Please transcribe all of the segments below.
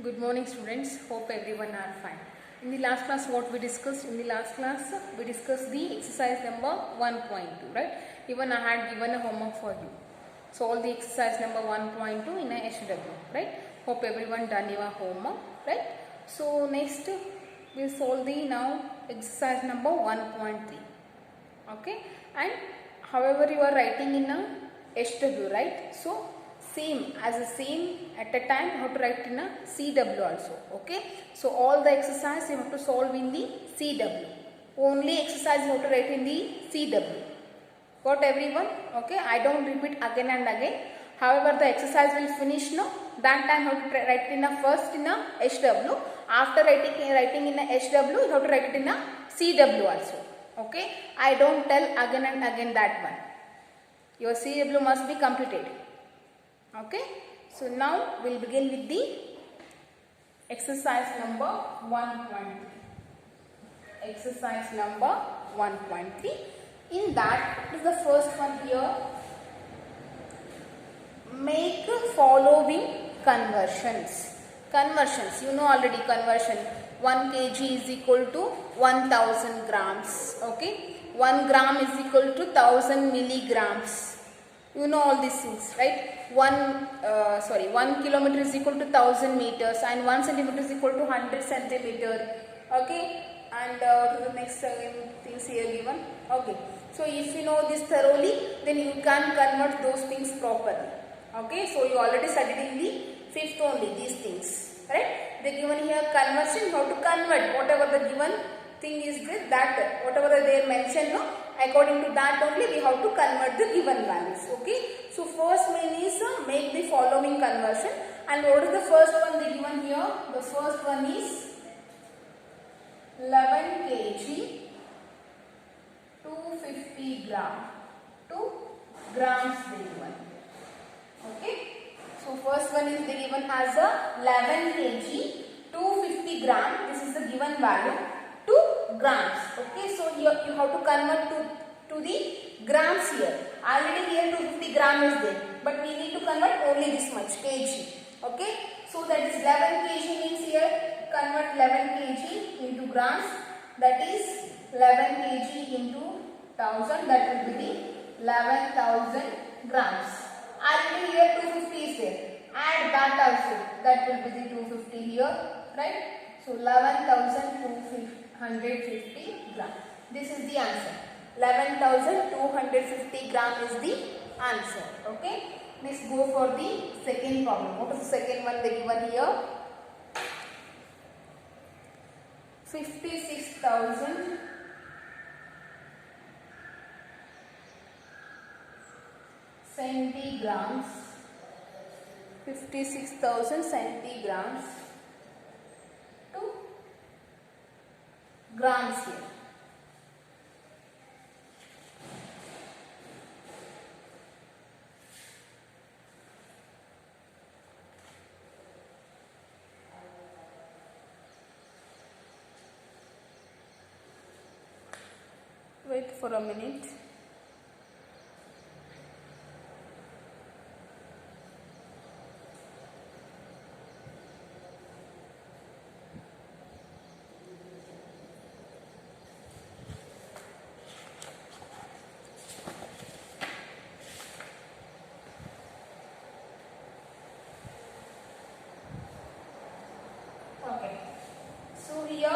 Good morning students, hope everyone are fine. In the last class what we discussed? In the last class we discussed the exercise number 1.2, right? Even I had given a homework for you. Solve the exercise number 1.2 in a HW, right? Hope everyone done your homework, right? So next we'll solve the now exercise number 1.3, okay? And however you are writing in a HW, right? So same at a time you have to write in a CW also, okay? So all the exercise you have to solve in the CW. Only exercise you have to write in the CW. Got everyone? Okay, I don't repeat again and again. However, the exercise will finish now. That time you have to write in a first in a HW. After writing in a HW, you have to write it in a CW also. Okay, I don't tell again and again that one. Your CW must be completed. Okay, so now we'll begin with the exercise number 1.3. Exercise number 1.3. In that, what is the first one here? Make following conversions. Conversions, you know already conversion. 1 kg is equal to 1000 grams. Okay, 1 gram is equal to 1000 milligrams. You know all these things, right? 1 kilometer is equal to 1000 meters and 1 centimeter is equal to 100 centimeter. Okay, and the next things here given. Okay, so if you know this thoroughly, then you can convert those things properly. Okay, so you already studied in the 5th only these things, right? They given here conversion, how to convert whatever the given thing is this, that whatever they mention, no, according to that only we have to convert the given values. Okay, so first main is make the following conversion. And what is the first one they given here? The first one is 11 kg 250 gram to grams they given. Okay, so first one is they given as a 11 kg 250 gram. This is the given value to grams. Okay, so here you have to convert to the grams here. Already here 250 gram is there, but we need to convert only this much kg. Okay, so that is 11 kg means here convert 11 kg into grams. That is 11 kg into 1000. That will be the 11,000 grams. Already here 250 is there. Add that also. That will be the 250 here, right? So 11,250 gram. This is the answer. 11,250 gram is the answer. Okay. Let's go for the second problem. What is the second one they given here? 56,000 centigrams. 56,000 centigrams to grams here. Wait for a minute. Okay, so here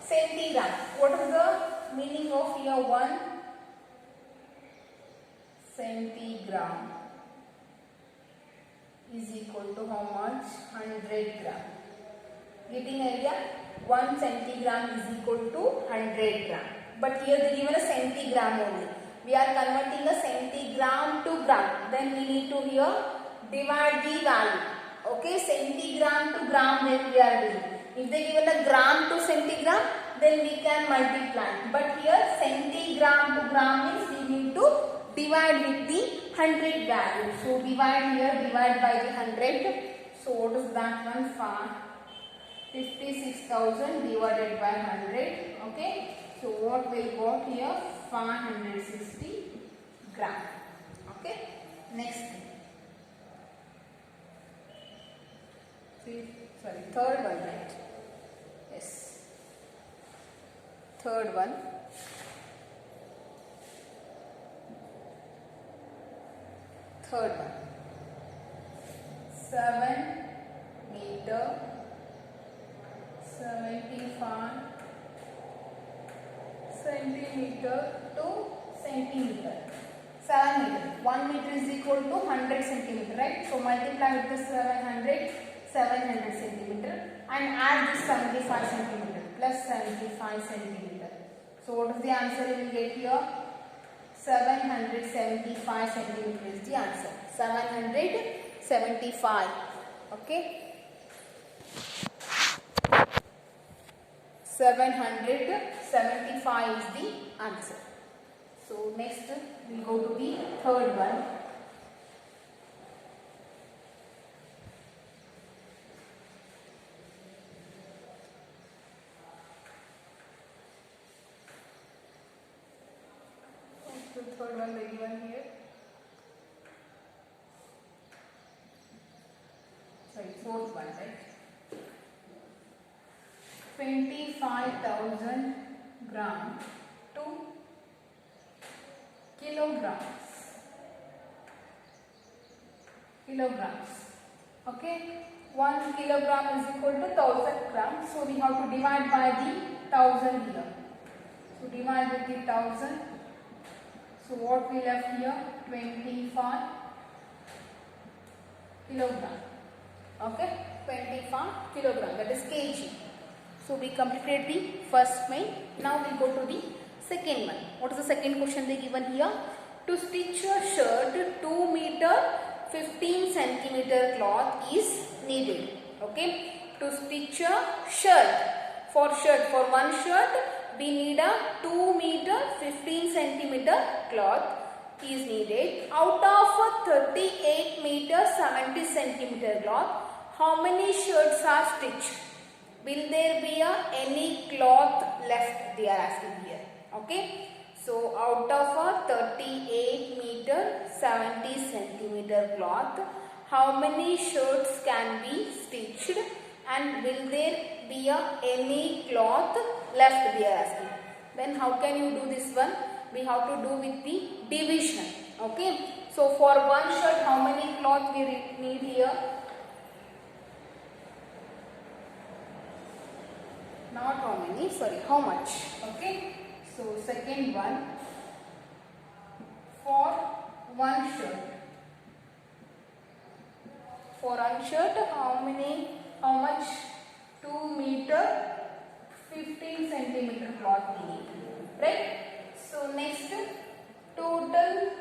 centigram. What is the meaning of here 1 centigram is equal to how much? 100 gram. Getting idea? 1 centigram is equal to 100 gram. But here they given a centigram only. We are converting a centigram to gram. Then we need to here divide the value. Okay, centigram to gram then we are doing. If they given a gram to centigram, then we can multiply. But here centigram to gram means we need to divide with the 100 value. So divide here, divide by the 100. So what is that one? 56,000 divided by 100. Okay. So what will got here? 560 gram. Okay. Next thing. third one, right? Yes, third one. Third one, 7 meter 75 centimeter to centimeter. 7 meter. 1 meter is equal to 100 centimeter, right? So multiply with the 700 centimeter and add this 75 centimeter plus 75 centimeter. So what is the answer you will get here? 775 centimeter is the answer. 775. Okay. 775 is the answer. So next we will go to the third one. The third one they given here. Sorry, fourth one, right? 25,000 gram to kilograms. Okay, 1 kilogram is equal to 1000 grams. So we have to divide by the 1000 here. So divide with the 1000. So what we left here? 25 kilogram. Okay, 25 kilogram. That is kg. So we completed the first main. Now we go to the second one. What is the second question they given here? To stitch a shirt, 2 meter 15 centimeter cloth is needed. Okay, to stitch a shirt. For one shirt we need a 2 meter 15 centimeter cloth is needed. Out of a 38 meter 70 centimeter cloth, how many shirts are stitched? Will there be any cloth left? They are asking here. Okay. So out of a 38 meter 70 centimeter cloth, how many shirts can be stitched? And will there be any cloth left? They are asking. Then how can you do this one? We have to do with the division. Okay. So for one shirt, how many cloth we need here? Not how many, sorry, how much? Okay. So second one, for one shirt. For one shirt, how much? 2 meter 15 centimeter cloth we need. Right? So next, total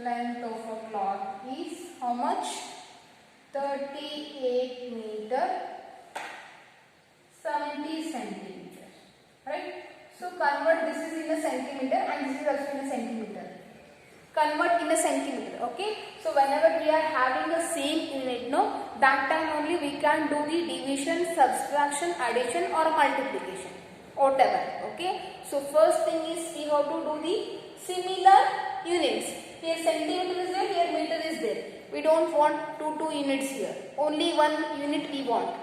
length of a cloth is how much? 38 meter 70 centimeter. Right? So convert, this is in a centimeter and this is also in a centimeter. Convert in a centimeter. Okay. So whenever we are having the same unit, no, that time only we can do the division, subtraction, addition or multiplication, whatever. Okay. So first thing is we have to do the similar units. Here centimeter is there, here meter is there. We don't want two units here. Only one unit we want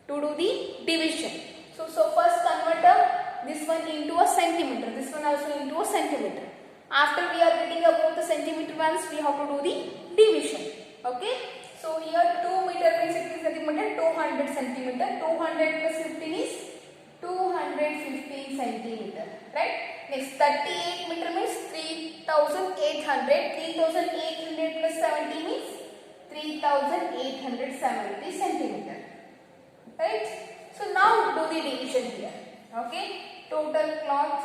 to do the division. So first convert this one into a centimeter. This one also into a centimeter. After we are getting about the centimeter ones, we have to do the division. Okay. So here 2 meter means it is nothing but 200 centimeter. 200 plus 15 is 215 centimeter. Right. Next 38 meter means 3800. 3800 plus 70 means 3870 centimeter. Right. So now do the division here. Okay. Total cloth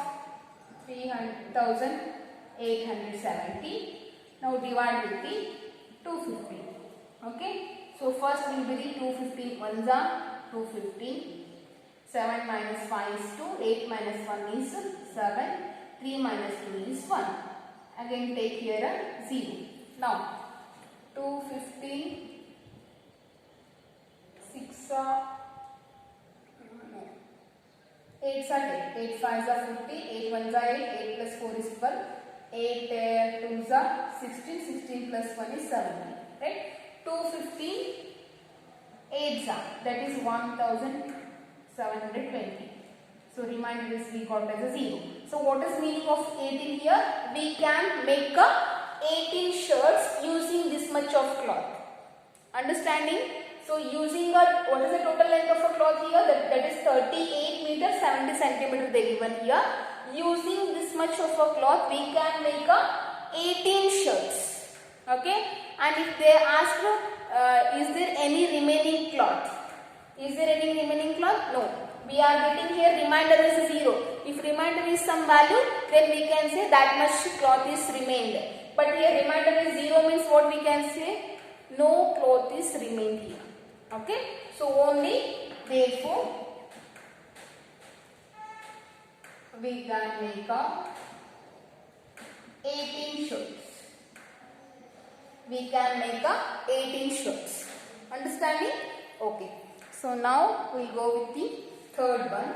3870. Now divide with the 250. Okay. So first will be the 250 ones are 250. 7 minus 5 is 2. 8 minus 1 is 7. 3 minus 2 is 1. Again take here a 0. Now 250 6 8s are 10, 8 5s are 50, 8 1s are 8, 8 plus 4 is 12, 8 2s are 16, 16 plus 1 is 17, right? 250 8s are, that is 1720. So remainder is we got as a 0. So what is meaning of 18 here? We can make a 18 shirts using this much of cloth. Understanding? So using a, what is the total length of a cloth here? That is 38 meters 70 centimeters they given here. Using this much of a cloth we can make a 18 shirts. Okay? And if they ask is there any remaining cloth? Is there any remaining cloth? No. We are getting here remainder is 0. If remainder is some value, then we can say that much cloth is remained. But here remainder is 0 means what we can say? No cloth is remained here. Okay? So only therefore we can make a 18 shirts. We can make a 18 shirts. Understanding? Okay. So now we will go with the third one.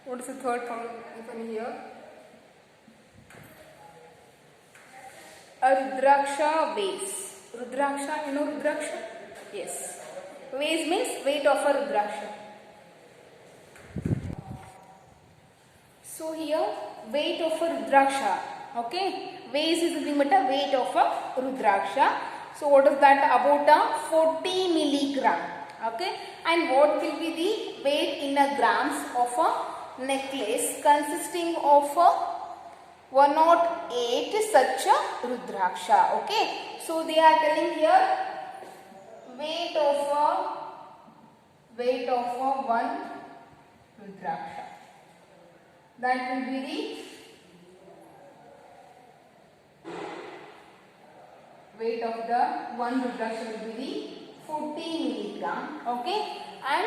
What is the third problem given here? A Rudraksha weighs. Rudraksha, you know Rudraksha? Yes. Weighs means weight of a Rudraksha. So here weight of a Rudraksha. Okay. Weighs is nothing but a weight of a Rudraksha. So what is that? About a 40 milligram. Okay. And what will be the weight in a grams of a necklace consisting of a 108 such a Rudraksha. Okay. So they are telling here weight of a one Rudraksha. That will be the weight of the one Rudraksha will be the 40 milligram. Okay. And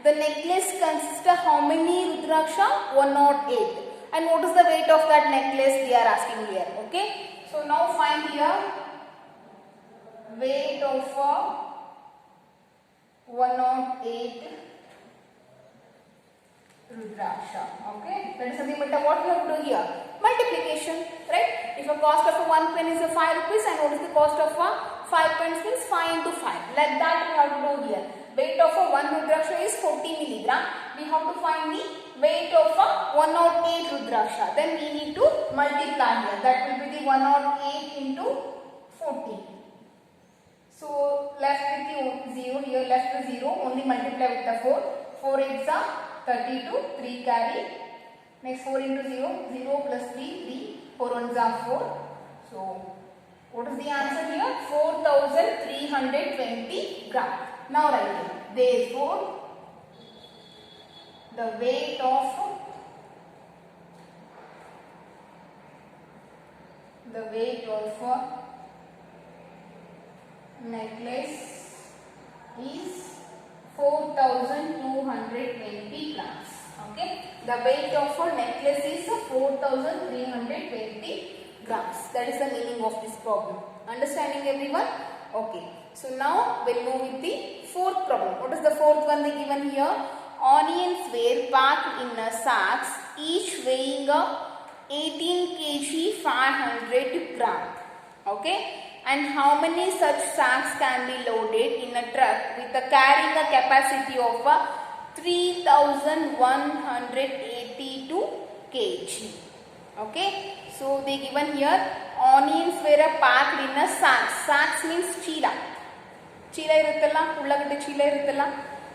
the necklace consists of how many Rudraksha? 108. And what is the weight of that necklace they are asking here. Okay. So now find here weight of a 108 Rudraksha. Okay. That is nothing but what we have to do here? Multiplication. Right. If a cost of a 1 pen is a 5 rupees and what is the cost of a 5 pence means 5 into 5. Like that we have to do here. Weight of a 1 Rudraksha is 40 milligram. We have to find the weight of a 108 Rudraksha. Then we need to multiply here. That will be the 108 into 40. So left with the 0 here, left with 0. Only multiply with the 4. 4 8s are 32. 3 carry. Next 4 into 0. 0 plus 3. 3. 4 1s are 4. So what is the answer here? 4320 gram. Now write it. Therefore, the weight of necklace is 4220 grams. Okay. The weight of a necklace is 4320 grams. That is the meaning of this problem. Understanding everyone? Okay. So now we'll move with the fourth problem. What is the fourth one they given here? Onions were packed in a sacks, each weighing a 18 kg 500 gram. Okay. And how many such sacks can be loaded in a truck with a carrying a capacity of 3182 kg. Okay. So they given here onions were packed in a sacks. Sacks means ಚೀಲ. ಚೀಲ ಇರುತ್ತಲ್ಲ, ಉಳ್ಳಾಗಡ್ಡೆ ಚೀಲ ಇರುತ್ತಲ್ಲ,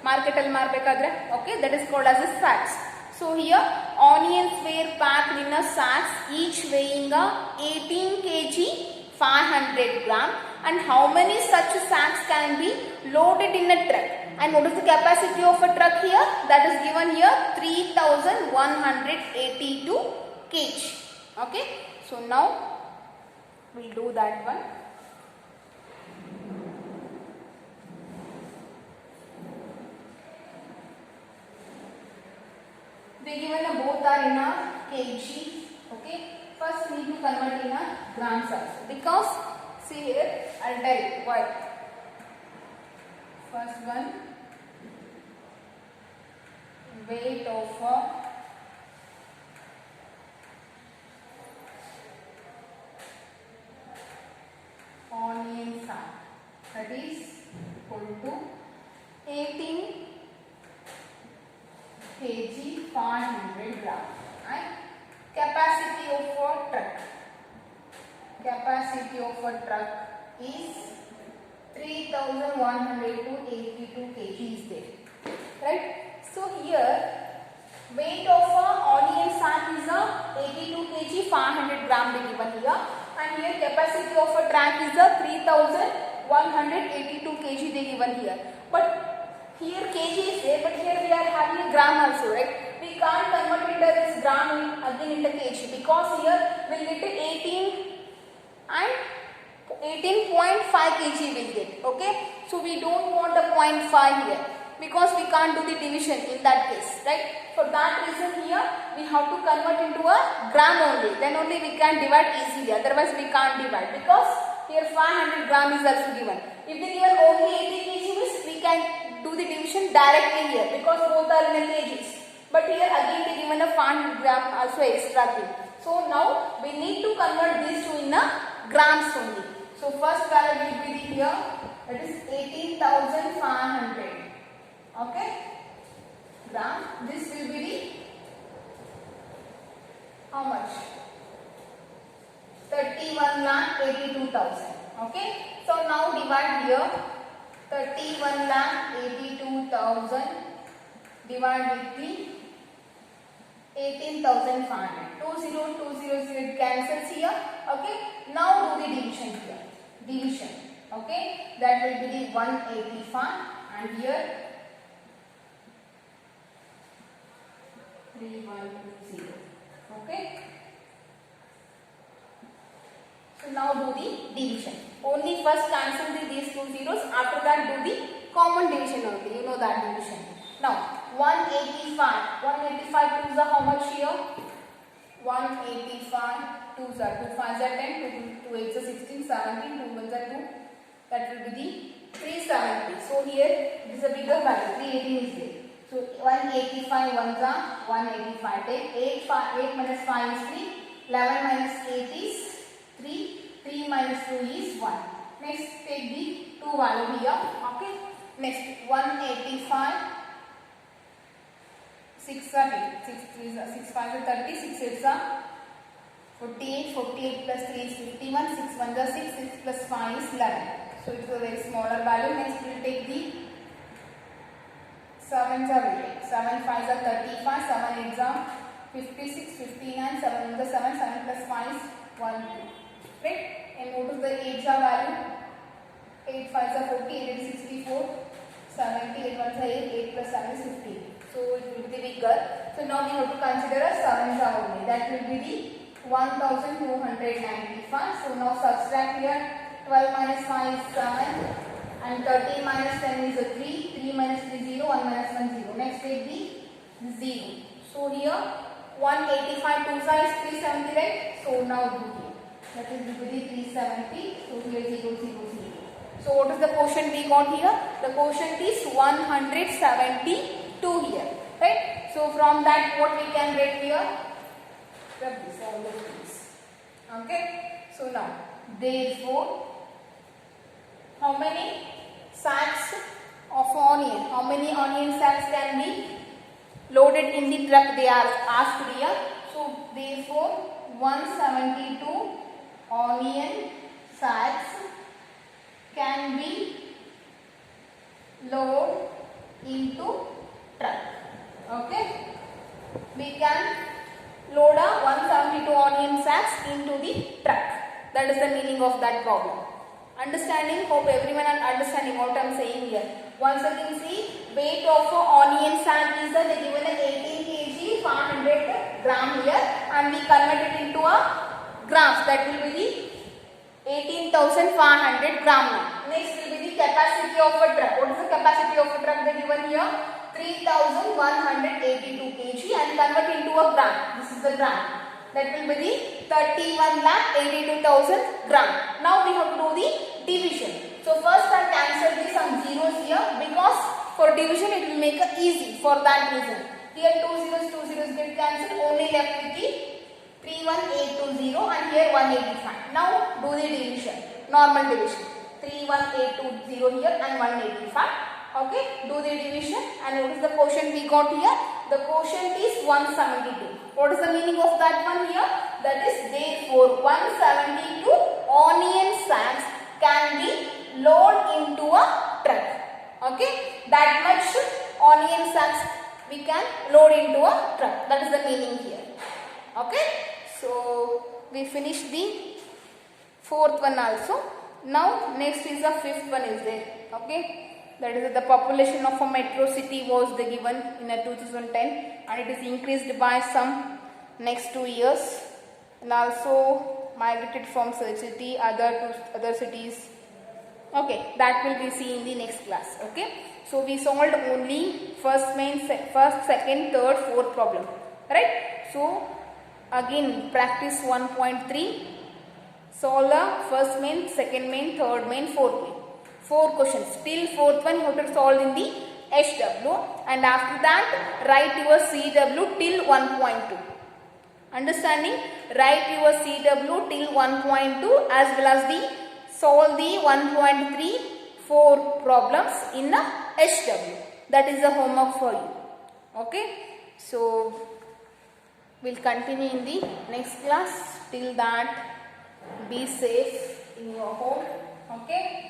market ಅಲ್ಲಿ ಮಾರಬೇಕಾದ್ರೆ. Okay, that is called as a sacks. So here onions were packed in a sacks, each weighing a 18 kg 500 gram. And how many such sacks can be loaded in a truck? And what is the capacity of a truck here? That is given here 3182 kg. Okay. So now we'll do that one. They given both are in a kg. Okay. First we need to convert in a grams also, because see here I'll tell you why. First one, weight of a onion sack, that is equal to 18 kg 500 gram, and capacity of a truck. Capacity of a truck is 3100 to 82 kg is there, right? So here weight of a onion sack is a 82 kg 500 gram they given here, and here capacity of a truck is a 3182 kg they given here. But here kg is there, but here we are having a gram also, right? We can't convert into this gram again into kg, because here we will get 18 and 18.5 kg will get. Okay, so we don't want a 0.5 here, because we can't do the division in that case, right? For that reason here we have to convert into a gram only, then only we can divide easily, otherwise we can't divide, because here 500 gram is also given. If they given only 80 kg means we can do the division directly here, because both are in a kgs, but here again they given a 500 gram also extra thing. So now we need to convert these two in a grams only. So first value will be here, that is 18,500. Okay, gram. This will be the how much? 31,82,000. Okay, so now divide here 31,82,000 divide with the 18,500. 2,0,2,0,0 it cancels here. Okay, now do the division here. Division. Okay, that will be the 185, and here 3120. Okay, so now do the division. Only first cancel these two zeros, after that do the common division only, you know that division. Now 185 twos are how much here? 185 twos are 2 5s are 10, 2 8s are 16, 17, 2 1s are 2, that will be the 370. So here this is a bigger value, 318 is there. So 185 ones are 185. Take 8 minus 5 is 3. 11 minus 8 is 3. 3 minus 2 is 1. Next take the 2 value here. Okay. Next 185. 6 are 8. 6 5 are 30. 6 8 are 48. 48 plus 3 is 51. 6 1 are 6. 6 plus 5 is 11. So it is a very smaller value. Next we will take the 7s are 8, 7 5s are 35, 7 8s are 56, 59, 7 1s are 7, 7 plus 5 is 1, 2. Right? And what is the 8s are value? 8 5s are 40, 8 is 64, 70, 8 1s are 8, 8 plus 7 is 15. So it will be bigger. So now we have to consider a 7s are only. That will be the 1295. So now subtract here, 12 minus 5 is 7. And 13 minus 10 is a 3, 3 minus 3 0, 1 minus 1 0. Next take the 0. So here 185 2 is 370, right? So now do here. That is equal to 370. So here 0 0 0. So what is the quotient we got here? The quotient is 172 here, right? So from that what we can get here? Rub this all the things. Okay. So now therefore how many sacks of onion? How many onion sacks can be loaded in the truck? They are asked here. So therefore 172 onion sacks can be loaded into truck. Okay, we can load a 172 onion sacks into the truck. That is the meaning of that problem. Understanding? Hope everyone are understanding what I am saying here. Once again see, weight of a onion sack is they given a 18 kg 500 gram here, and we convert it into a grams. That will be the 18,500 gram now. Next will be the capacity of a truck. What is the capacity of a truck they given here 3182 kg and convert into a gram. This is the gram. That will be the 31,82,000 gram. Now we have to do the division. So first I cancel the some zeros here because for division it will make it easy for that reason. Here two zeros get cancelled, only left with the 31820 and here 185. Now do the division, normal division. 31820 here and 185. Okay, do the division and what is the quotient we got here? The quotient is 172. What is the meaning of that one here? That is therefore 172 onion sacks can be loaded into a truck. Okay, that much onion sacks we can load into a truck. That is the meaning here. Okay, so we finished the fourth one also. Now next is the fifth one is there. Okay, that is the population of a metro city was the given in a 2010 and it is increased by some next 2 years and also migrated from such city other cities. Okay, that will be seen in the next class. Okay, so we solved only first, second, third, fourth problem, right? So again practice 1.3, solve the first main, second main, third main, fourth main. 4 questions. Till fourth one you have to solve in the HW and after that write your CW till 1.2. Understanding? Write your CW till 1.2 as well as the solve the 1.3 4 problems in the HW. That is the homework for you. Okay. So we'll continue in the next class. Till that, be safe in your home. Okay.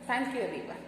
Thank you everyone.